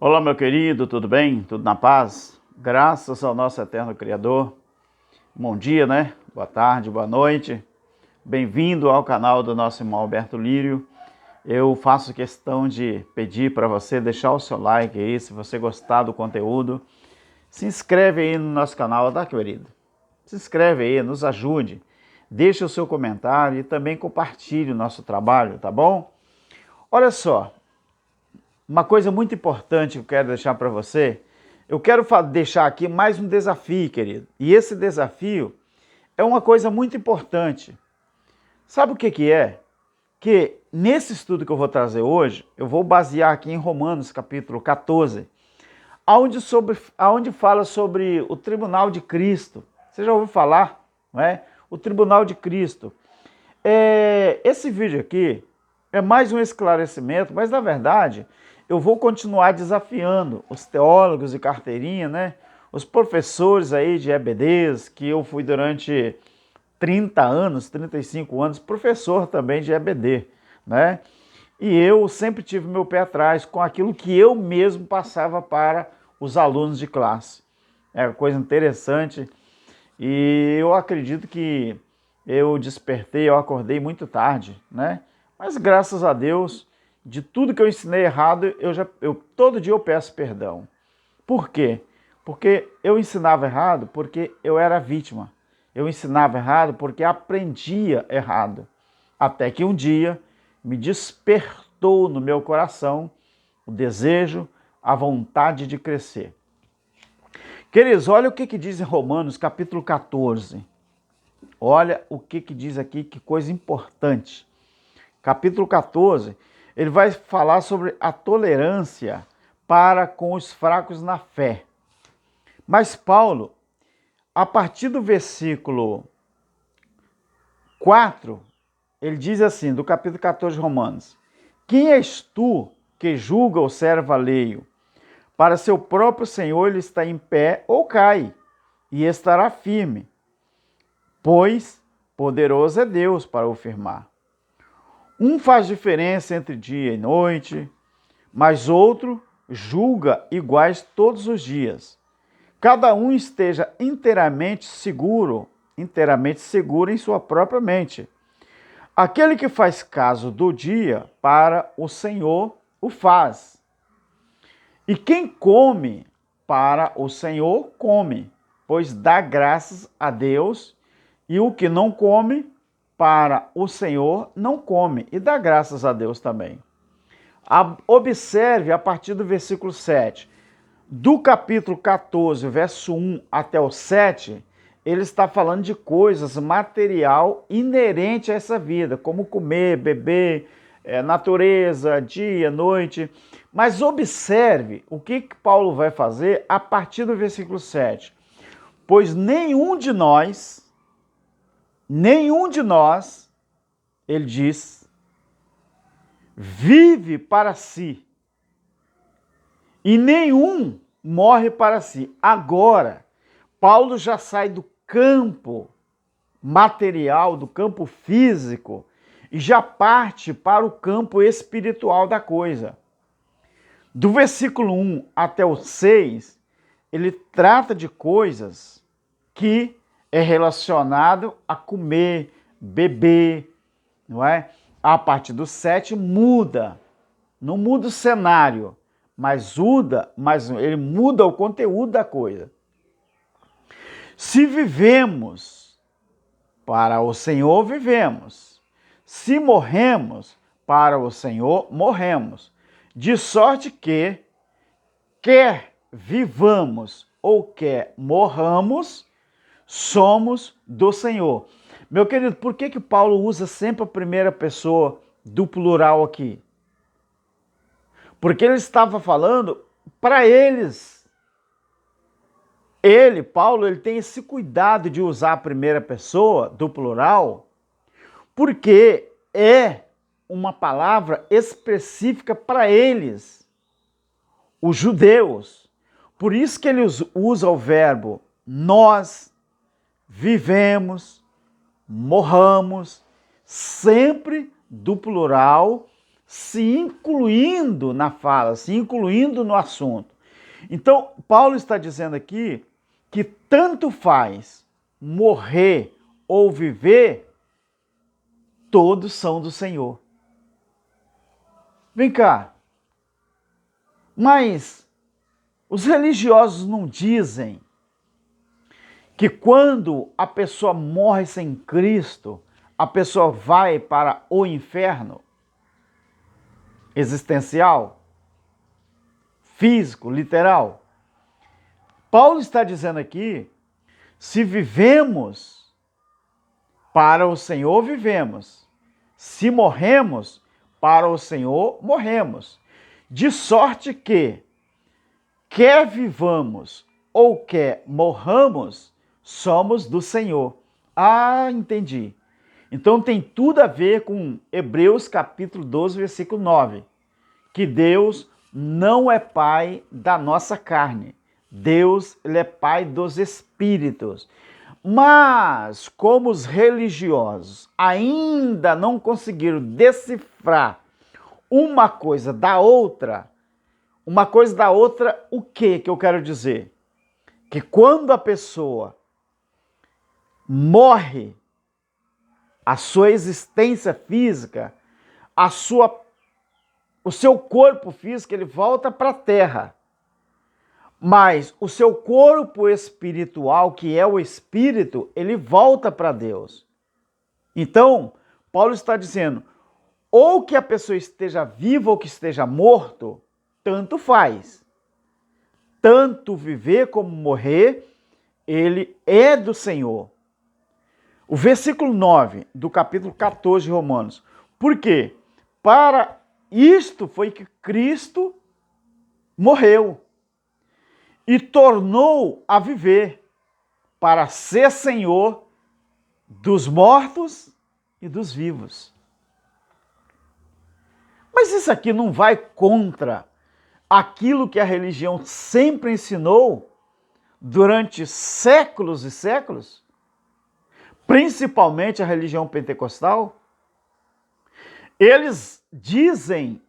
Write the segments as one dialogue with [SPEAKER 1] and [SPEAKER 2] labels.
[SPEAKER 1] Olá, meu querido, tudo bem? Tudo na paz? Graças ao nosso eterno Criador. Bom dia, né? Boa tarde, boa noite. Bem-vindo ao canal do nosso irmão Alberto Lírio. Eu faço questão de pedir para você deixar o seu like aí, se você gostar do conteúdo. Se inscreve aí no nosso canal, tá, querido? Se inscreve aí, nos ajude. Deixe o seu comentário e também compartilhe o nosso trabalho, tá bom? Olha só. Uma coisa muito importante que eu quero deixar para você, eu quero deixar aqui mais um desafio, querido. E esse desafio é uma coisa muito importante. Sabe o que é? Que nesse estudo que eu vou trazer hoje, eu vou basear aqui em Romanos capítulo 14, aonde fala sobre o tribunal de Cristo. Você já ouviu falar, não é? O tribunal de Cristo. Esse vídeo aqui é mais um esclarecimento, mas na verdade eu vou continuar desafiando os teólogos de carteirinha, né? Os professores aí de EBDs, que eu fui durante 30 anos, 35 anos, professor também de EBD, né? E eu sempre tive meu pé atrás com aquilo que eu mesmo passava para os alunos de classe. É uma coisa interessante e eu acredito que eu despertei, eu acordei muito tarde, né? Mas graças a Deus, de tudo que eu ensinei errado, todo dia eu peço perdão. Por quê? Porque eu ensinava errado porque eu era vítima. Eu ensinava errado porque aprendia errado. Até que um dia me despertou no meu coração o desejo, a vontade de crescer. Queridos, olha o que diz em Romanos capítulo 14. Olha o que diz aqui, que coisa importante. Capítulo 14, ele vai falar sobre a tolerância para com os fracos na fé. Mas Paulo, a partir do versículo 4, ele diz assim, do capítulo 14 de Romanos: Quem és tu que julga o servo alheio? Para seu próprio Senhor ele está em pé ou cai, e estará firme, pois poderoso é Deus para o firmar. Um faz diferença entre dia e noite, mas outro julga iguais todos os dias. Cada um esteja inteiramente seguro em sua própria mente. Aquele que faz caso do dia, para o Senhor o faz. E quem come, para o Senhor come, pois dá graças a Deus, e o que não come, para o Senhor não come, e dá graças a Deus também. Observe a partir do versículo 7. Do capítulo 14, verso 1 até o 7, ele está falando de coisas material inerente a essa vida, como comer, beber, natureza, dia, noite. Mas observe o que Paulo vai fazer a partir do versículo 7. Pois nenhum de nós, ele diz, vive para si, e nenhum morre para si. Agora, Paulo já sai do campo material, do campo físico, e já parte para o campo espiritual da coisa. Do versículo 1 até o 6, ele trata de coisas que é relacionado a comer, beber, não é? A partir do 7 muda, não muda o cenário, mas ele muda o conteúdo da coisa. Se vivemos, para o Senhor vivemos. Se morremos, para o Senhor morremos. De sorte que, quer vivamos ou quer morramos, somos do Senhor. Meu querido, por que Paulo usa sempre a primeira pessoa do plural aqui? Porque ele estava falando para eles. Paulo, ele tem esse cuidado de usar a primeira pessoa do plural, porque é uma palavra específica para eles, os judeus. Por isso que ele usa o verbo nós vivemos, morramos, sempre do plural, se incluindo na fala, se incluindo no assunto. Então, Paulo está dizendo aqui que tanto faz morrer ou viver, todos são do Senhor. Vem cá, mas os religiosos não dizem que quando a pessoa morre sem Cristo, a pessoa vai para o inferno existencial, físico, literal? Paulo está dizendo aqui, se vivemos para o Senhor, vivemos. Se morremos, para o Senhor, morremos. De sorte que, quer vivamos ou quer morramos, somos do Senhor. Ah, entendi. Então tem tudo a ver com Hebreus capítulo 12, versículo 9. Que Deus não é pai da nossa carne. Deus, ele é pai dos espíritos. Mas, como os religiosos ainda não conseguiram decifrar uma coisa da outra, o que eu quero dizer? Que quando a pessoa morre, a sua existência física, o seu corpo físico, ele volta para a terra. Mas o seu corpo espiritual, que é o espírito, ele volta para Deus. Então, Paulo está dizendo, ou que a pessoa esteja viva ou que esteja morto, tanto faz. Tanto viver como morrer, ele é do Senhor. O versículo 9 do capítulo 14 de Romanos. Por quê? Para isto foi que Cristo morreu e tornou a viver, para ser Senhor dos mortos e dos vivos. Mas isso aqui não vai contra aquilo que a religião sempre ensinou durante séculos e séculos? Principalmente a religião pentecostal? Eles dizem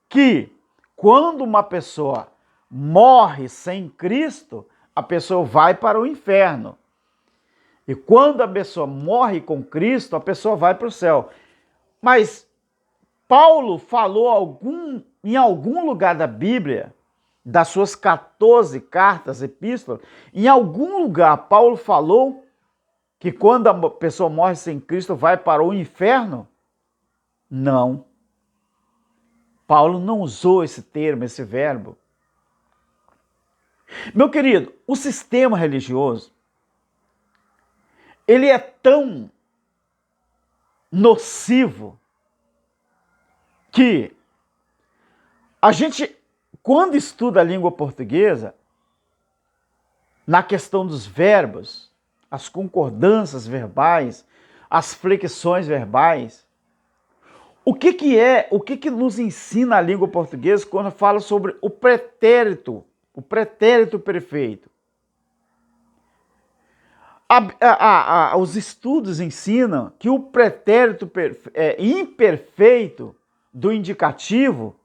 [SPEAKER 1] que quando uma pessoa morre sem Cristo, a pessoa vai para o inferno. E quando a pessoa morre com Cristo, a pessoa vai para o céu. Mas Paulo falou em algum lugar da Bíblia, das suas 14 cartas, epístolas, em algum lugar Paulo falou que quando a pessoa morre sem Cristo vai para o inferno? Não. Paulo não usou esse termo, esse verbo. Meu querido, o sistema religioso, ele é tão nocivo que a gente, quando estuda a língua portuguesa, na questão dos verbos, as concordâncias verbais, as flexões verbais, o que nos ensina a língua portuguesa quando fala sobre o pretérito perfeito? Os estudos ensinam que o pretérito imperfeito do indicativo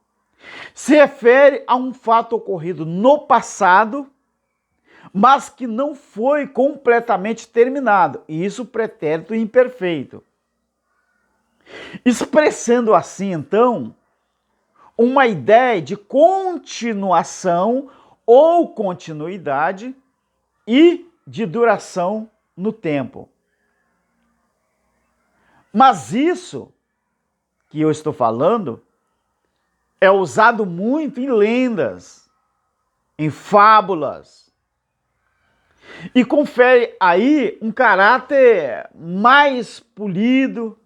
[SPEAKER 1] se refere a um fato ocorrido no passado, mas que não foi completamente terminado. E isso, pretérito imperfeito. Expressando assim, então, uma ideia de continuação ou continuidade e de duração no tempo. Mas isso que eu estou falando é usado muito em lendas, em fábulas, e confere aí um caráter mais polido,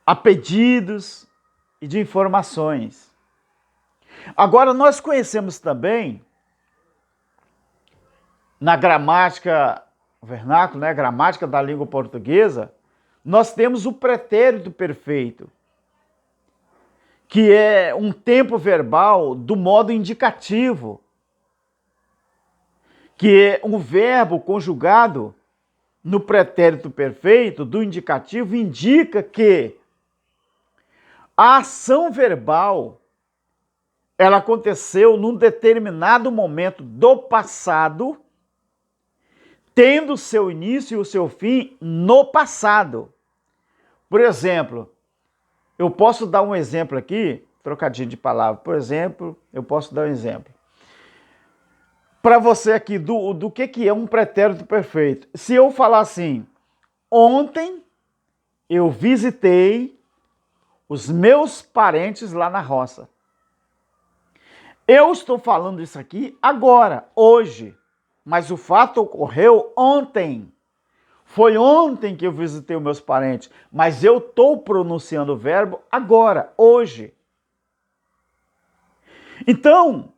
[SPEAKER 1] a pedidos e de informações. Agora, nós conhecemos também, na gramática vernácula, né, gramática da língua portuguesa, nós temos o pretérito perfeito, que é um tempo verbal do modo indicativo, que é um verbo conjugado no pretérito perfeito do indicativo, indica que A ação verbal, ela aconteceu num determinado momento do passado, tendo seu início e o seu fim no passado. Por exemplo, eu posso dar um exemplo aqui, trocadilho de palavra. Por exemplo, eu posso dar um exemplo. Para você aqui, do que é um pretérito perfeito. Se eu falar assim, ontem eu visitei os meus parentes lá na roça. Eu estou falando isso aqui agora, hoje, mas o fato ocorreu ontem. Foi ontem que eu visitei os meus parentes, mas eu estou pronunciando o verbo agora, hoje. Então,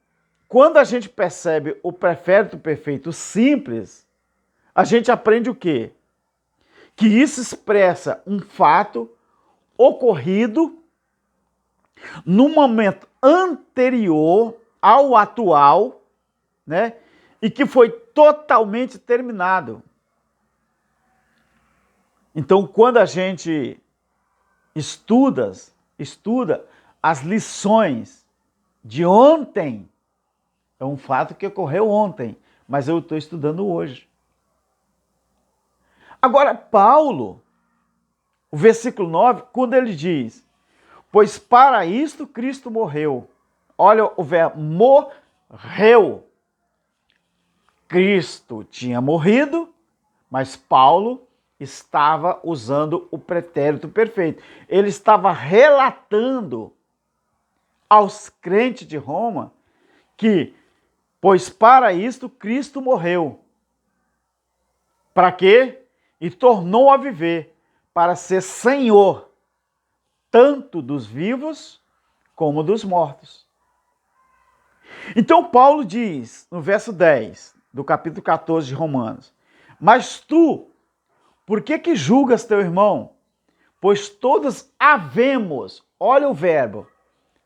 [SPEAKER 1] quando a gente percebe o pretérito perfeito simples, a gente aprende o quê? Que isso expressa um fato ocorrido no momento anterior ao atual, né? E que foi totalmente terminado. Então, quando a gente estuda as lições de ontem, é um fato que ocorreu ontem, mas eu estou estudando hoje. Agora, Paulo, o versículo 9, quando ele diz, pois para isto Cristo morreu. Olha o verbo, morreu. Cristo tinha morrido, mas Paulo estava usando o pretérito perfeito. Ele estava relatando aos crentes de Roma que, pois para isto Cristo morreu. Para quê? E tornou a viver, para ser Senhor, tanto dos vivos como dos mortos. Então Paulo diz, no verso 10 do capítulo 14 de Romanos, mas tu, por que julgas teu irmão? Pois todos havemos, olha o verbo,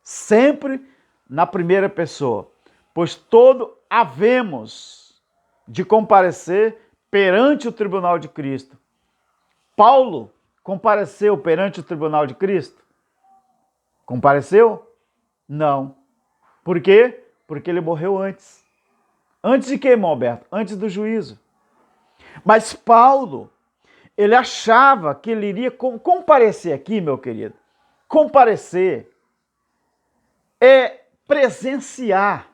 [SPEAKER 1] sempre na primeira pessoa, pois todos havemos de comparecer perante o tribunal de Cristo. Paulo compareceu perante o tribunal de Cristo? Compareceu? Não. Por quê? Porque ele morreu antes. Antes de quê, irmão Alberto? Antes do juízo. Mas Paulo, ele achava que ele iria comparecer aqui, meu querido. Comparecer é presenciar.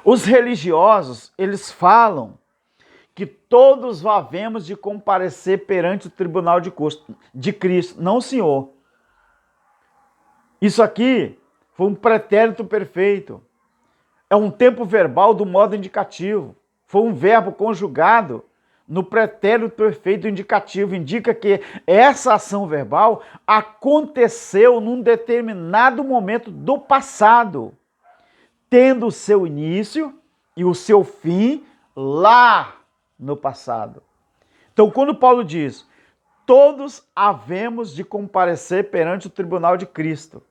[SPEAKER 1] Os religiosos, eles falam que todos havemos de comparecer perante o tribunal de Cristo. Não, senhor. Isso aqui foi um pretérito perfeito. É um tempo verbal do modo indicativo. Foi um verbo conjugado no pretérito perfeito indicativo. Indica que essa ação verbal aconteceu num determinado momento do passado, tendo o seu início e o seu fim lá no passado. Então, quando Paulo diz, todos havemos de comparecer perante o tribunal de Cristo.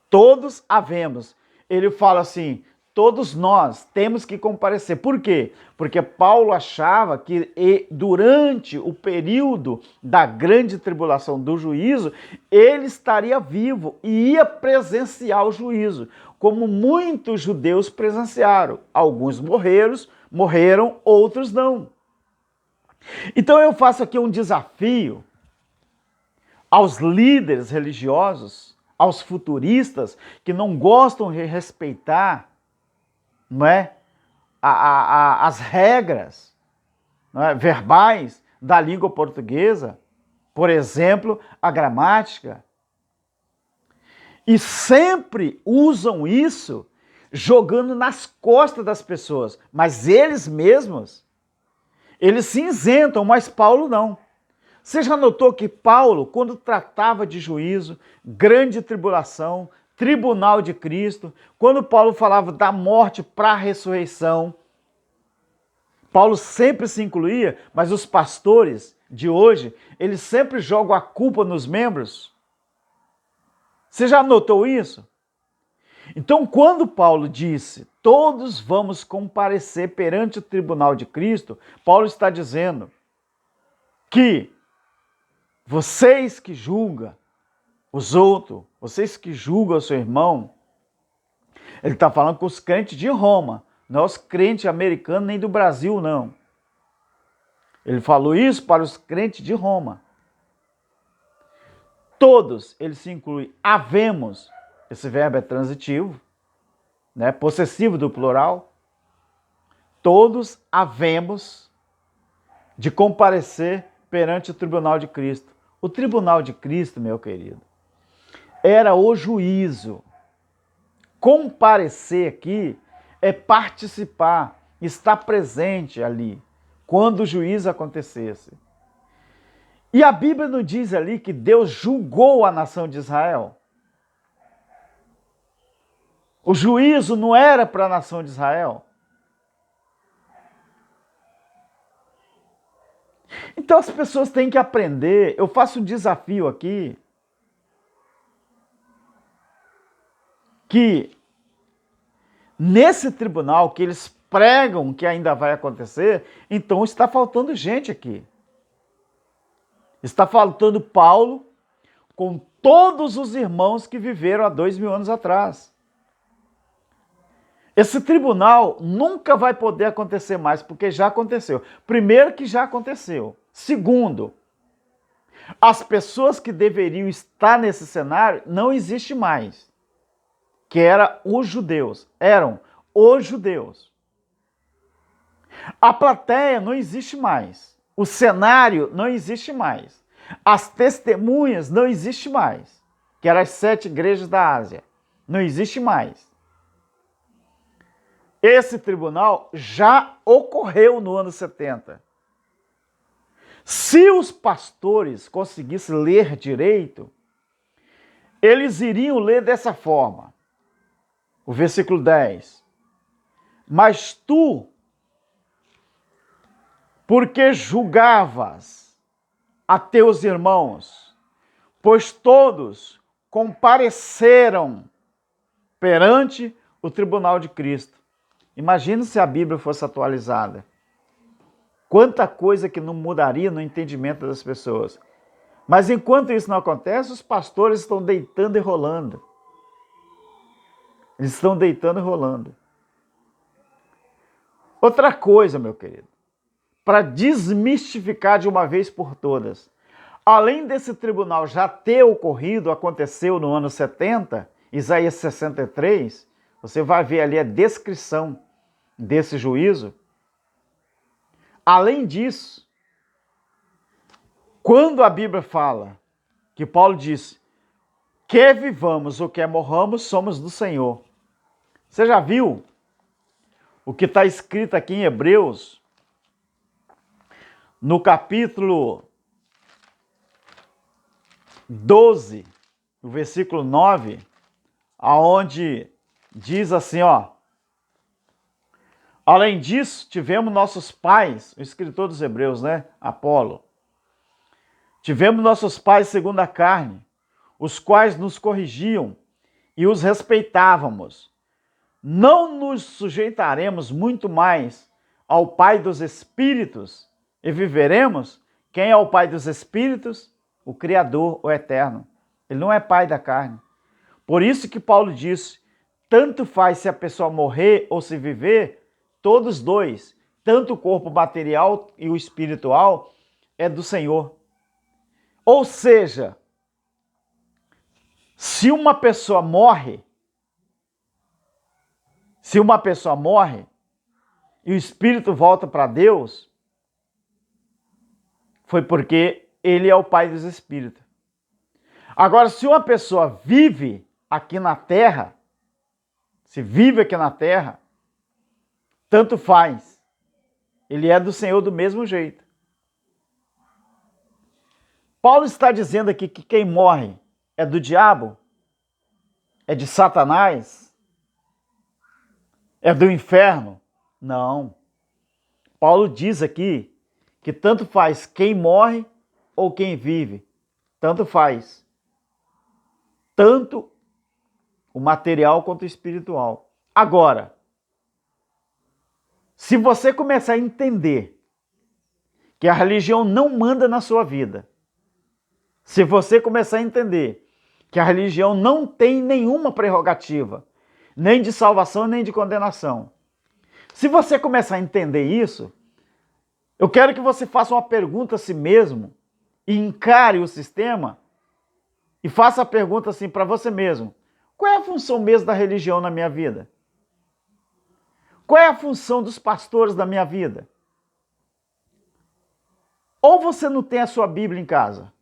[SPEAKER 1] Todos havemos. Ele fala assim, todos nós temos que comparecer. Por quê? Porque Paulo achava que durante o período da grande tribulação do juízo, ele estaria vivo e ia presenciar o juízo, como muitos judeus presenciaram. Alguns morreram, outros não. Então eu faço aqui um desafio aos líderes religiosos, aos futuristas que não gostam de respeitar, não é, as regras, não é, verbais da língua portuguesa, por exemplo, a gramática, e sempre usam isso jogando nas costas das pessoas, mas eles mesmos, eles se isentam, mas Paulo não. Você já notou que Paulo, quando tratava de juízo, grande tribulação, tribunal de Cristo, quando Paulo falava da morte para a ressurreição, Paulo sempre se incluía, mas os pastores de hoje, eles sempre jogam a culpa nos membros. Você já notou isso? Então, quando Paulo disse, todos vamos comparecer perante o tribunal de Cristo, Paulo está dizendo que vocês que julgam, os outros, vocês que julgam o seu irmão, ele está falando com os crentes de Roma, não os crentes americanos nem do Brasil, não. Ele falou isso para os crentes de Roma. Todos, ele se inclui, havemos, esse verbo é transitivo, né, possessivo do plural, todos havemos de comparecer perante o tribunal de Cristo. O tribunal de Cristo, meu querido, era o juízo. Comparecer aqui é participar, estar presente ali, quando o juízo acontecesse. E a Bíblia não diz ali que Deus julgou a nação de Israel? O juízo não era para a nação de Israel? Então as pessoas têm que aprender. Eu faço um desafio aqui, que nesse tribunal que eles pregam que ainda vai acontecer, então está faltando gente aqui. Está faltando Paulo com todos os irmãos que viveram há 2000 anos atrás. Esse tribunal nunca vai poder acontecer mais, porque já aconteceu. Primeiro que já aconteceu. Segundo, as pessoas que deveriam estar nesse cenário não existem mais. Que eram os judeus. A plateia não existe mais. O cenário não existe mais. As testemunhas não existem mais. Que eram as 7 igrejas da Ásia. Não existe mais. Esse tribunal já ocorreu no ano 70. Se os pastores conseguissem ler direito, eles iriam ler dessa forma. O versículo 10. Mas tu, porque julgavas a teus irmãos, pois todos compareceram perante o tribunal de Cristo. Imagina se a Bíblia fosse atualizada. Quanta coisa que não mudaria no entendimento das pessoas. Mas enquanto isso não acontece, os pastores estão deitando e rolando. Eles estão deitando e rolando. Outra coisa, meu querido, para desmistificar de uma vez por todas, além desse tribunal já ter ocorrido, aconteceu no ano 70, Isaías 63, você vai ver ali a descrição desse juízo. Além disso, quando a Bíblia fala, que Paulo diz, quer vivamos ou quer morramos, somos do Senhor. Você já viu o que está escrito aqui em Hebreus, no capítulo 12, no versículo 9, aonde diz assim, ó, além disso, tivemos nossos pais, o escritor dos Hebreus, né, Apolo, tivemos nossos pais segundo a carne, os quais nos corrigiam e os respeitávamos. Não nos sujeitaremos muito mais ao Pai dos Espíritos e viveremos? Quem é o Pai dos Espíritos? O Criador, o Eterno. Ele não é pai da carne. Por isso que Paulo disse, tanto faz se a pessoa morrer ou se viver, todos dois, tanto o corpo material e o espiritual, é do Senhor. Ou seja, se uma pessoa morre e o espírito volta para Deus, foi porque ele é o Pai dos Espíritos. Agora, se uma pessoa vive aqui na terra, tanto faz. Ele é do Senhor do mesmo jeito. Paulo está dizendo aqui que quem morre é do diabo? É de Satanás? É do inferno? Não. Paulo diz aqui que tanto faz quem morre ou quem vive. Tanto faz. Tanto o material quanto o espiritual. Agora, se você começar a entender que a religião não manda na sua vida, se você começar a entender que a religião não tem nenhuma prerrogativa, nem de salvação, nem de condenação. Se você começar a entender isso, eu quero que você faça uma pergunta a si mesmo e encare o sistema e faça a pergunta assim para você mesmo: qual é a função mesmo da religião na minha vida? Qual é a função dos pastores da minha vida? Ou você não tem a sua Bíblia em casa,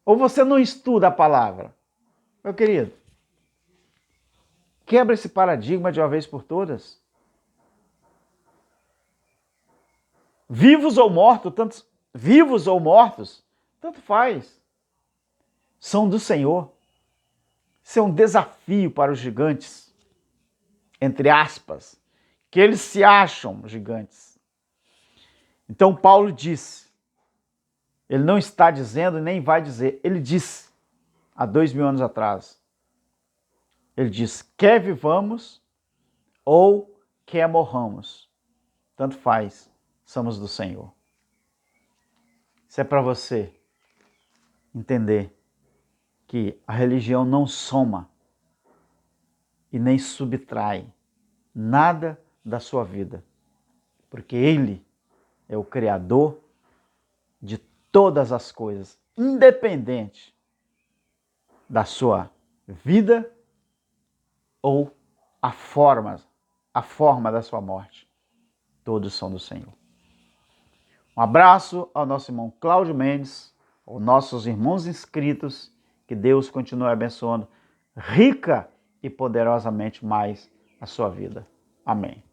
[SPEAKER 1] ou você não estuda a palavra. Meu querido, quebra esse paradigma de uma vez por todas. Vivos ou mortos, tanto faz. São do Senhor. Isso é um desafio para os gigantes, entre aspas, que eles se acham gigantes. Então Paulo disse, ele não está dizendo e nem vai dizer, ele disse há 2000 anos atrás. Ele diz, quer vivamos ou quer morramos, tanto faz, somos do Senhor. Isso é para você entender que a religião não soma e nem subtrai nada da sua vida, porque Ele é o Criador de todas as coisas, independente da sua vida ou a forma da sua morte. Todos são do Senhor. Um abraço ao nosso irmão Cláudio Mendes, aos nossos irmãos inscritos, que Deus continue abençoando rica e poderosamente mais a sua vida. Amém.